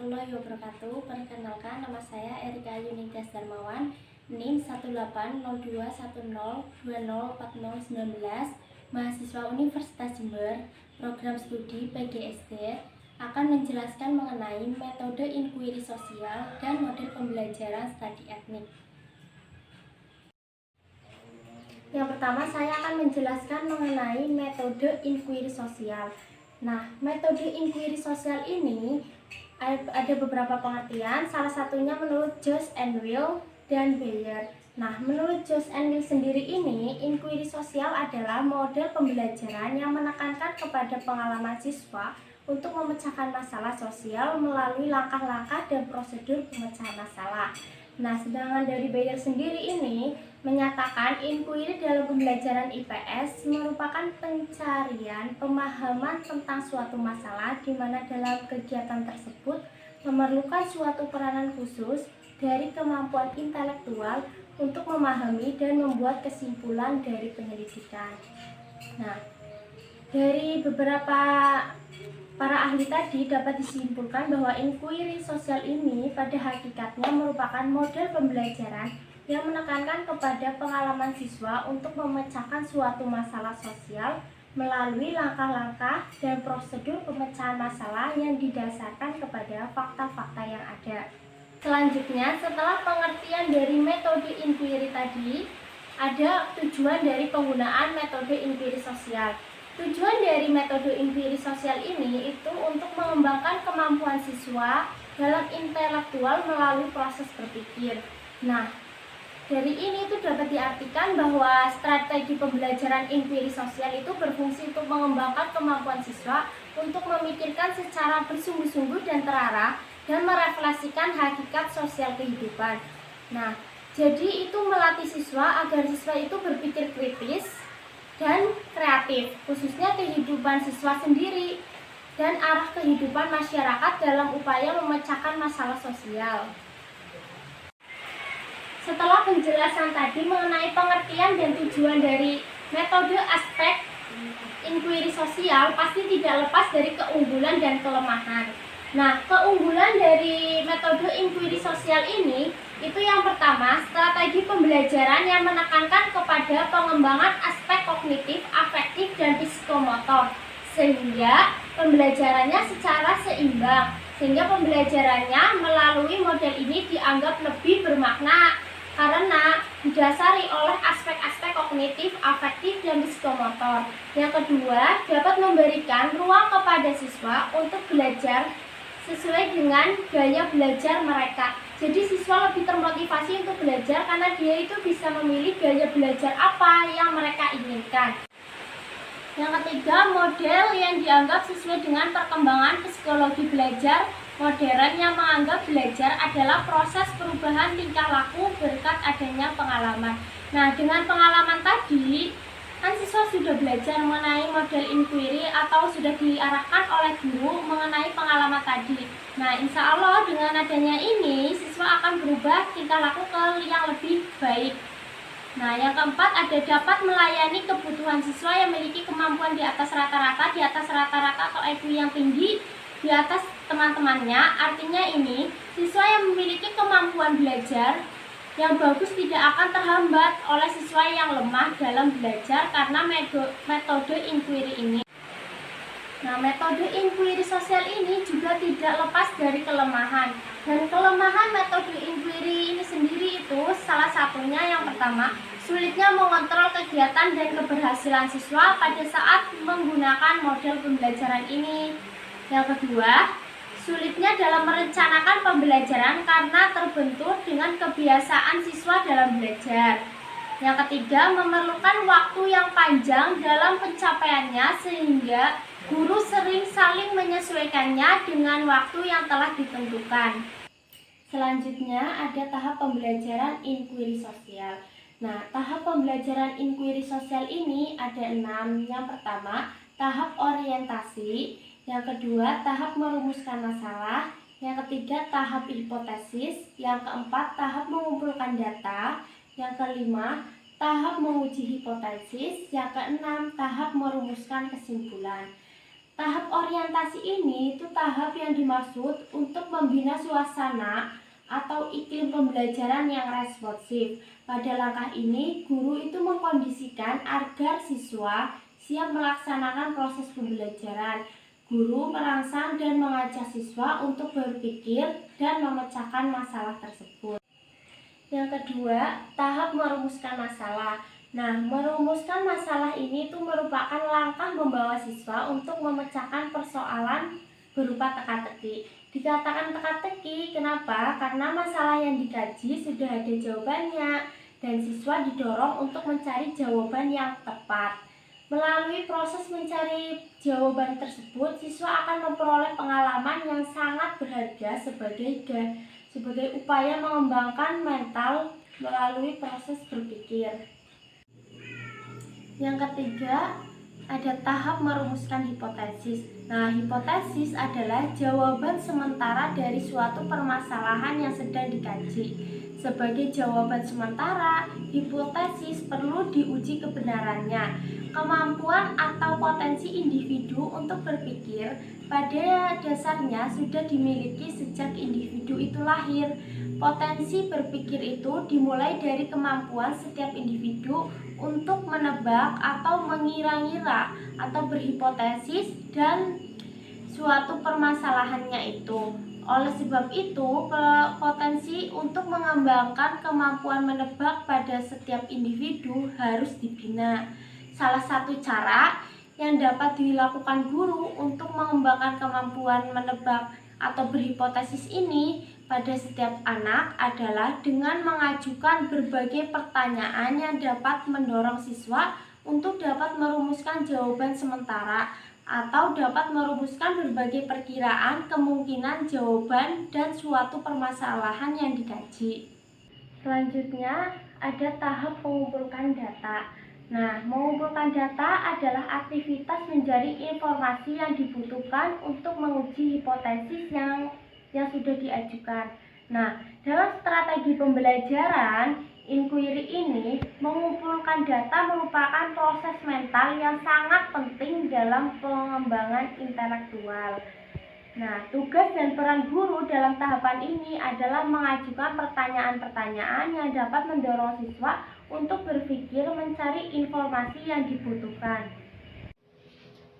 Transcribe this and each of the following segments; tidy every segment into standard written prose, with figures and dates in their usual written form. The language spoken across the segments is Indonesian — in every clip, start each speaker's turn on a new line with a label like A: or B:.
A: warahmatullahi wabarakatuh. Perkenalkan, nama saya Erika Yunidas Darmawan, NIM 18021020409, mahasiswa Universitas Jember, program studi PGSD, akan menjelaskan mengenai metode inquiry sosial dan model pembelajaran studi etnik. Yang pertama, saya akan menjelaskan mengenai metode inquiry sosial. Nah, metode inquiry sosial ini ada beberapa pengertian, salah satunya menurut Josh and Will dan Bayer. Nah, menurut Josh and Will sendiri ini, inquiry sosial adalah model pembelajaran yang menekankan kepada pengalaman siswa untuk memecahkan masalah sosial melalui langkah-langkah dan prosedur pemecahan masalah. Nah, sedangkan dari Bayer sendiri ini menyatakan inquiry dalam pembelajaran IPS merupakan pencarian pemahaman tentang suatu masalah di mana dalam kegiatan tersebut memerlukan suatu peranan khusus dari kemampuan intelektual untuk memahami dan membuat kesimpulan dari penyelidikan. Nah, dari beberapa para ahli tadi dapat disimpulkan bahwa inquiry sosial ini pada hakikatnya merupakan model pembelajaran yang menekankan kepada pengalaman siswa untuk memecahkan suatu masalah sosial melalui langkah-langkah dan prosedur pemecahan masalah yang didasarkan kepada fakta-fakta yang ada. Selanjutnya, setelah pengertian dari metode inquiry tadi, ada tujuan dari penggunaan metode inquiry sosial. Tujuan dari metode inquiry sosial ini itu untuk mengembangkan kemampuan siswa dalam intelektual melalui proses berpikir. Nah, dari ini itu dapat diartikan bahwa strategi pembelajaran inquiry sosial itu berfungsi untuk mengembangkan kemampuan siswa untuk memikirkan secara bersungguh-sungguh dan terarah dan merefleksikan hakikat sosial kehidupan. Nah, jadi itu melatih siswa agar siswa itu berpikir kritis dan kreatif, khususnya kehidupan siswa sendiri dan arah kehidupan masyarakat dalam upaya memecahkan masalah sosial. Setelah penjelasan tadi mengenai pengertian dan tujuan dari metode aspek inquiry sosial, pasti tidak lepas dari keunggulan dan kelemahan. Nah, keunggulan dari metode inquiry sosial ini itu yang pertama, strategi pembelajaran yang menekankan kepada pengembangan aspek kognitif, afektif, dan psikomotor, sehingga pembelajarannya secara seimbang, sehingga pembelajarannya melalui model ini dianggap lebih bermakna karena didasari oleh aspek-aspek kognitif, afektif, dan psikomotor. Yang kedua, dapat memberikan ruang kepada siswa untuk belajar sesuai dengan gaya belajar mereka. Jadi siswa lebih termotivasi untuk belajar karena dia itu bisa memilih gaya belajar apa yang mereka inginkan. Yang ketiga, model yang dianggap sesuai dengan perkembangan psikologi belajar modern yang menganggap belajar adalah proses perubahan tingkah laku berkat adanya pengalaman. Nah, dengan pengalaman tadi, kan siswa sudah belajar mengenai model inquiry atau sudah diarahkan oleh guru mengenai pengalaman tadi. Nah, insya Allah dengan adanya ini, siswa akan berubah tingkah laku ke yang lebih baik. Nah, yang keempat ada dapat melayani kebutuhan siswa yang memiliki kemampuan di atas rata-rata atau IQ yang tinggi di atas teman-temannya. Artinya ini, siswa yang memiliki kemampuan belajar yang bagus tidak akan terhambat oleh siswa yang lemah dalam belajar karena metode inquiry ini. Nah, metode inquiry sosial ini juga tidak lepas dari kelemahan. Dan kelemahan metode inquiry ini sendiri itu salah satunya yang pertama, sulitnya mengontrol kegiatan dan keberhasilan siswa pada saat menggunakan model pembelajaran ini. Yang kedua, sulitnya dalam merencanakan pembelajaran karena terbentur dengan kebiasaan siswa dalam belajar. Yang ketiga, memerlukan waktu yang panjang dalam pencapaiannya sehingga guru sering saling menyesuaikannya dengan waktu yang telah ditentukan. Selanjutnya ada tahap pembelajaran inquiry sosial. Nah, tahap pembelajaran inquiry sosial ini ada 6. Yang pertama, tahap orientasi. Yang kedua, tahap merumuskan masalah. Yang ketiga, tahap hipotesis. Yang keempat, tahap mengumpulkan data. Yang kelima, tahap menguji hipotesis. Yang keenam, tahap merumuskan kesimpulan. Tahap orientasi ini itu tahap yang dimaksud untuk membina suasana atau iklim pembelajaran yang responsif. Pada langkah ini, guru itu mengkondisikan agar siswa siap melaksanakan proses pembelajaran. Guru merangsang dan mengajak siswa untuk berpikir dan memecahkan masalah tersebut. Yang kedua, tahap merumuskan masalah. Nah, merumuskan masalah ini itu merupakan langkah membawa siswa untuk memecahkan persoalan berupa teka-teki. Dikatakan teka-teki, kenapa? Karena masalah yang dikaji sudah ada jawabannya dan siswa didorong untuk mencari jawaban yang tepat. Melalui proses mencari jawaban tersebut, siswa akan memperoleh pengalaman yang sangat berharga sebagai upaya mengembangkan mental melalui proses berpikir. Yang ketiga, ada tahap merumuskan hipotesis. Nah, hipotesis adalah jawaban sementara dari suatu permasalahan yang sedang dikaji. Sebagai jawaban sementara, hipotesis perlu diuji kebenarannya. Kemampuan atau potensi individu untuk berpikir pada dasarnya sudah dimiliki sejak individu itu lahir. Potensi berpikir itu dimulai dari kemampuan setiap individu untuk menebak atau mengira-ngira atau berhipotesis dan suatu permasalahannya itu. Oleh sebab itu, potensi untuk mengembangkan kemampuan menebak pada setiap individu harus dibina. Salah satu cara yang dapat dilakukan guru untuk mengembangkan kemampuan menebak atau berhipotesis ini pada setiap anak adalah dengan mengajukan berbagai pertanyaan yang dapat mendorong siswa untuk dapat merumuskan jawaban sementara atau dapat merumuskan berbagai perkiraan kemungkinan jawaban dan suatu permasalahan yang dikaji. Selanjutnya ada tahap mengumpulkan data. Nah, mengumpulkan data adalah aktivitas menjaring informasi yang dibutuhkan untuk menguji hipotesis yang sudah diajukan. Nah, dalam strategi pembelajaran, inquiry ini mengumpulkan data merupakan proses mental yang sangat penting dalam pengembangan intelektual. Nah, tugas dan peran guru dalam tahapan ini adalah mengajukan pertanyaan-pertanyaan yang dapat mendorong siswa untuk berpikir mencari informasi yang dibutuhkan.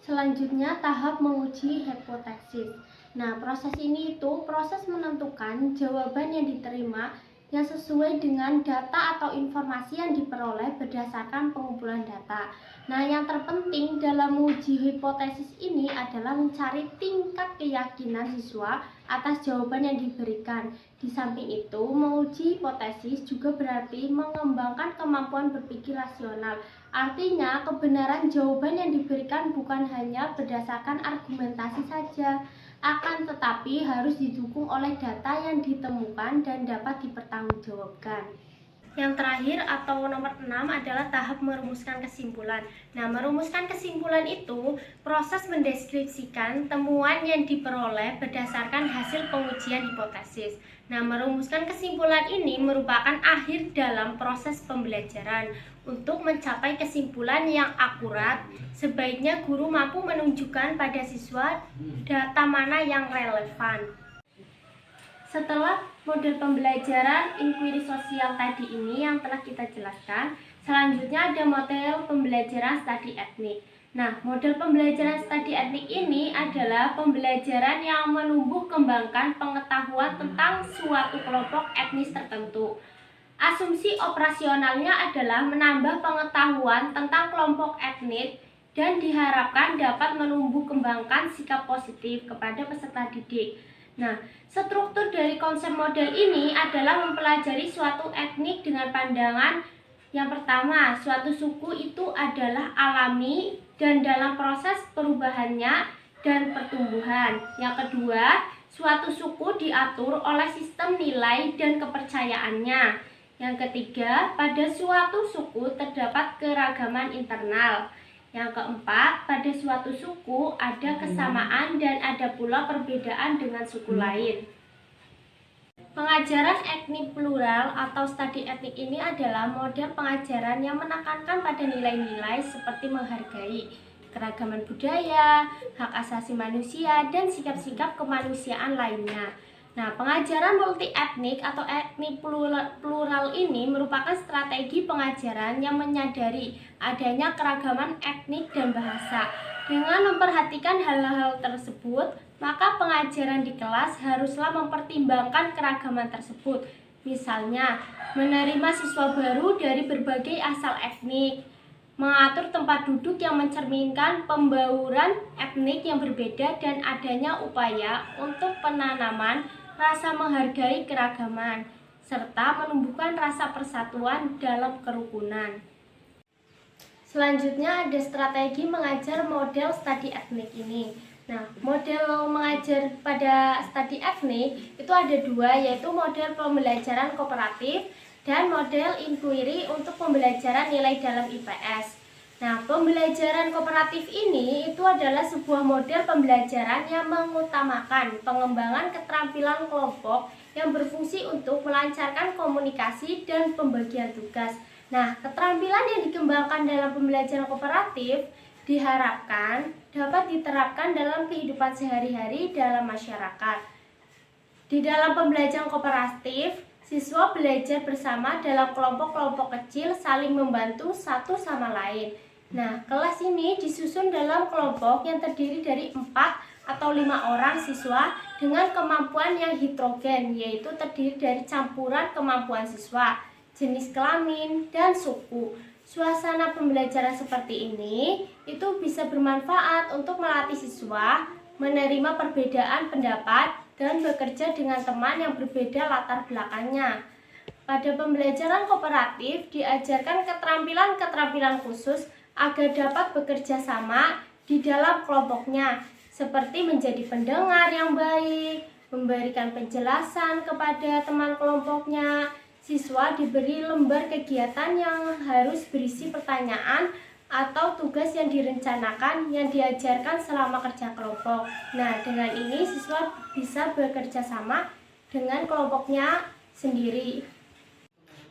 A: Selanjutnya, tahap menguji hipotesis. Nah, proses ini itu proses menentukan jawaban yang diterima yang sesuai dengan data atau informasi yang diperoleh berdasarkan pengumpulan data. Nah, yang terpenting dalam menguji hipotesis ini adalah mencari tingkat keyakinan siswa atas jawaban yang diberikan. Di samping itu, menguji hipotesis juga berarti mengembangkan kemampuan berpikir rasional. Artinya, kebenaran jawaban yang diberikan bukan hanya berdasarkan argumentasi saja, akan tetapi harus didukung oleh data yang ditemukan dan dapat dipertanggungjawabkan. Yang terakhir atau nomor 6 adalah tahap merumuskan kesimpulan. Nah, merumuskan kesimpulan itu proses mendeskripsikan temuan yang diperoleh berdasarkan hasil pengujian hipotesis. Nah, merumuskan kesimpulan ini merupakan akhir dalam proses pembelajaran. Untuk mencapai kesimpulan yang akurat, sebaiknya guru mampu menunjukkan pada siswa data mana yang relevan. Setelah model pembelajaran inquiry sosial tadi ini yang telah kita jelaskan, selanjutnya ada model pembelajaran studi etnik. Nah, model pembelajaran studi etnik ini adalah pembelajaran yang menumbuh kembangkan pengetahuan tentang suatu kelompok etnis tertentu. Asumsi operasionalnya adalah menambah pengetahuan tentang kelompok etnik dan diharapkan dapat menumbuh kembangkan sikap positif kepada peserta didik. Nah, struktur dari konsep model ini adalah mempelajari suatu etnik dengan pandangan yang pertama, suatu suku itu adalah alami dan dalam proses perubahannya dan pertumbuhan. Yang kedua, suatu suku diatur oleh sistem nilai dan kepercayaannya. Yang ketiga, pada suatu suku terdapat keragaman internal. Yang keempat, pada suatu suku ada kesamaan dan ada pula perbedaan dengan suku lain. Pengajaran etnik plural atau studi etnik ini adalah model pengajaran yang menekankan pada nilai-nilai seperti menghargai, keragaman budaya, hak asasi manusia, dan sikap-sikap kemanusiaan lainnya. Nah, pengajaran multi etnik atau etnik plural ini merupakan strategi pengajaran yang menyadari adanya keragaman etnik dan bahasa. Dengan memperhatikan hal-hal tersebut, maka pengajaran di kelas haruslah mempertimbangkan keragaman tersebut. Misalnya, menerima siswa baru dari berbagai asal etnik, mengatur tempat duduk yang mencerminkan pembauran etnik yang berbeda, dan adanya upaya untuk penanaman rasa menghargai keragaman, serta menumbuhkan rasa persatuan dalam kerukunan. Selanjutnya ada strategi mengajar model studi etnik ini. Nah, model mengajar pada studi etnik itu ada dua, yaitu model pembelajaran kooperatif dan model inquiry untuk pembelajaran nilai dalam IPS. Nah, pembelajaran kooperatif ini itu adalah sebuah model pembelajaran yang mengutamakan pengembangan keterampilan kelompok yang berfungsi untuk melancarkan komunikasi dan pembagian tugas. Nah, keterampilan yang dikembangkan dalam pembelajaran kooperatif diharapkan dapat diterapkan dalam kehidupan sehari-hari dalam masyarakat. Di dalam pembelajaran kooperatif, siswa belajar bersama dalam kelompok-kelompok kecil saling membantu satu sama lain. Nah, kelas ini disusun dalam kelompok yang terdiri dari 4 atau 5 orang siswa dengan kemampuan yang heterogen, yaitu terdiri dari campuran kemampuan siswa, jenis kelamin, dan suku. Suasana pembelajaran seperti ini itu bisa bermanfaat untuk melatih siswa menerima perbedaan pendapat dan bekerja dengan teman yang berbeda latar belakangnya. Pada pembelajaran kooperatif diajarkan keterampilan-keterampilan khusus agar dapat bekerja sama di dalam kelompoknya, seperti menjadi pendengar yang baik, memberikan penjelasan kepada teman kelompoknya. Siswa diberi lembar kegiatan yang harus berisi pertanyaan atau tugas yang direncanakan yang diajarkan selama kerja kelompok. Nah, dengan ini siswa bisa bekerja sama dengan kelompoknya sendiri.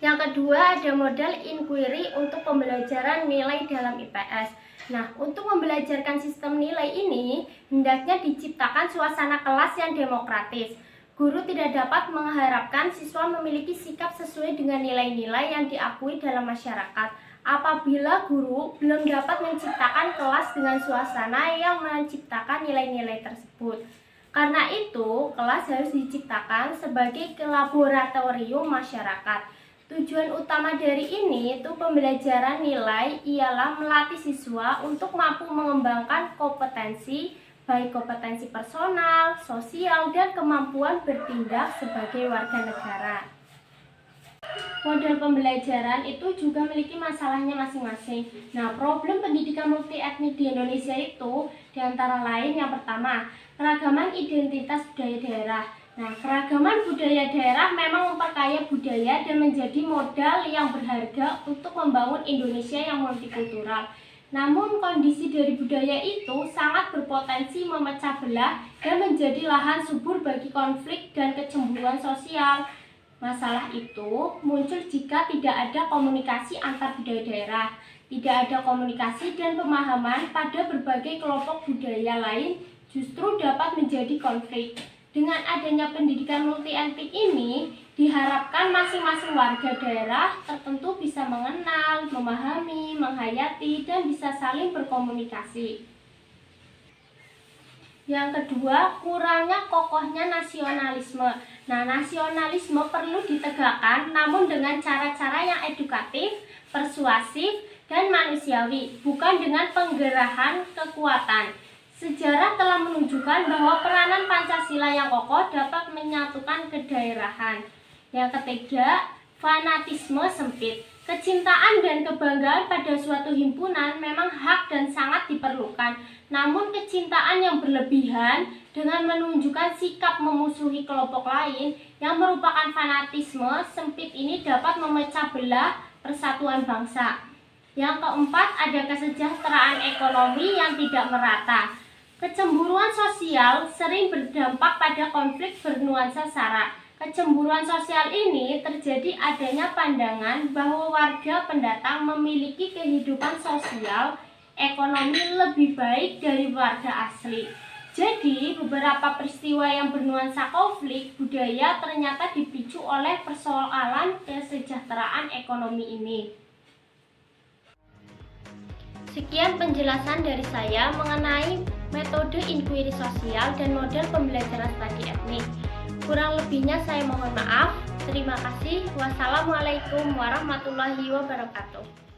A: Yang kedua ada model inquiry untuk pembelajaran nilai dalam IPS. Nah, untuk membelajarkan sistem nilai ini, hendaknya diciptakan suasana kelas yang demokratis. Guru tidak dapat mengharapkan siswa memiliki sikap sesuai dengan nilai-nilai yang diakui dalam masyarakat apabila guru belum dapat menciptakan kelas dengan suasana yang menciptakan nilai-nilai tersebut. Karena itu, kelas harus diciptakan sebagai laboratorium masyarakat. Tujuan utama dari ini itu pembelajaran nilai ialah melatih siswa untuk mampu mengembangkan kompetensi, baik kompetensi personal, sosial, dan kemampuan bertindak sebagai warga negara. Model pembelajaran itu juga memiliki masalahnya masing-masing. Nah, problem pendidikan multi etnik di Indonesia itu diantara lain yang pertama, keragaman identitas budaya daerah. Nah, keragaman budaya daerah memang memperkaya budaya dan menjadi modal yang berharga untuk membangun Indonesia yang multikultural. Namun, kondisi dari budaya itu sangat berpotensi memecah belah dan menjadi lahan subur bagi konflik dan kecemburuan sosial. Masalah itu muncul jika tidak ada komunikasi antar budaya daerah, tidak ada komunikasi dan pemahaman pada berbagai kelompok budaya lain justru dapat menjadi konflik. Dengan adanya pendidikan multi etnik ini, diharapkan masing-masing warga daerah tertentu bisa mengenal, memahami, menghayati, dan bisa saling berkomunikasi. Yang kedua, kurangnya kokohnya nasionalisme. Nah, nasionalisme perlu ditegakkan namun dengan cara-cara yang edukatif, persuasif, dan manusiawi, bukan dengan penggerahan kekuatan. Sejarah telah menunjukkan bahwa peranan Pancasila yang kokoh dapat menyatukan kedaerahan. Yang ketiga, fanatisme sempit. Kecintaan dan kebanggaan pada suatu himpunan memang hak dan sangat diperlukan. Namun kecintaan yang berlebihan dengan menunjukkan sikap memusuhi kelompok lain yang merupakan fanatisme sempit ini dapat memecah belah persatuan bangsa. Yang keempat, ada kesejahteraan ekonomi yang tidak merata. Kecemburuan sosial sering berdampak pada konflik bernuansa sara. Kecemburuan sosial ini terjadi adanya pandangan bahwa warga pendatang memiliki kehidupan sosial, ekonomi lebih baik dari warga asli. Jadi, beberapa peristiwa yang bernuansa konflik budaya ternyata dipicu oleh persoalan kesejahteraan ekonomi ini. Sekian penjelasan dari saya mengenai metode inquiry sosial dan model pembelajaran studi etnik. Kurang lebihnya saya mohon maaf. Terima kasih. Wassalamualaikum warahmatullahi wabarakatuh.